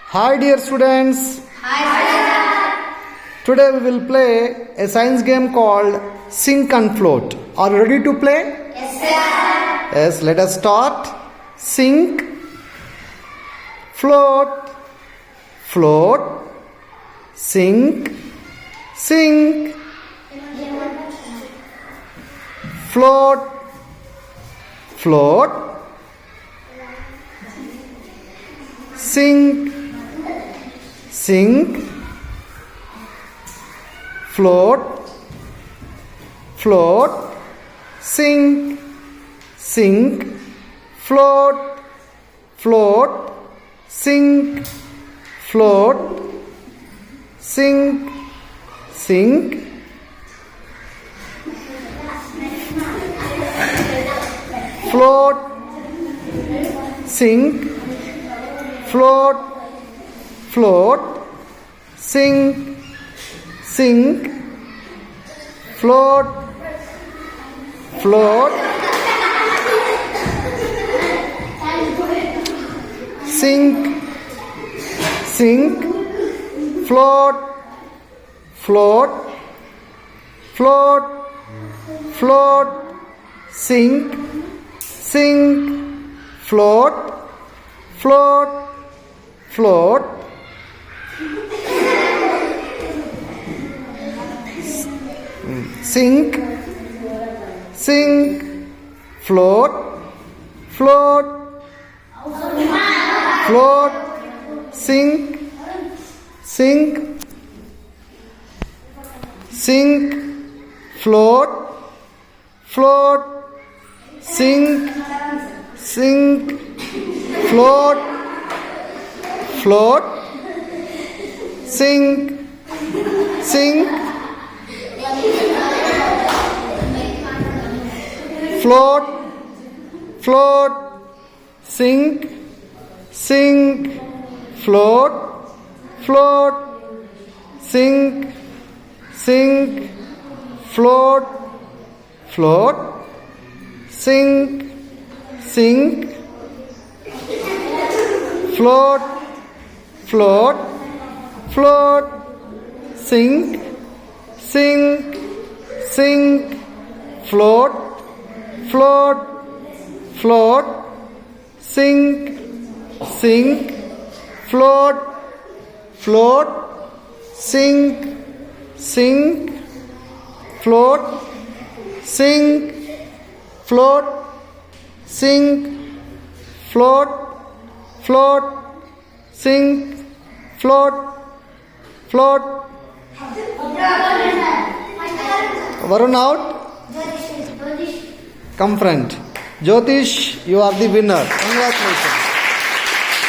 Hi dear students. Today we will play a science game called Sink and Float. Are you ready to play? Yes, sir. Yes, let us start. Sink, float, float, sink, sink, float, float, sink, sink, float, float, sink, sink, float, float, sink, float, sink, sink, float, sink, float, float, sink, sink, float, float, sink, sink, float, float, float, float, sink, sink, float, float, float, sink, sink, float, float, float, sink, sink, sink, float, float, sink, sink, float, float, sink, sink, float, float, sink, sink, float, float, sink, sink, float, float, sink, sink, float, float, float, sink, sink, sink, float, float, float, sink, sink, float, float, sink, sink, float, sink, float, sink, float, float, sink, float, float. Varun out. Come friend. Jyotish, you are the winner. Congratulations.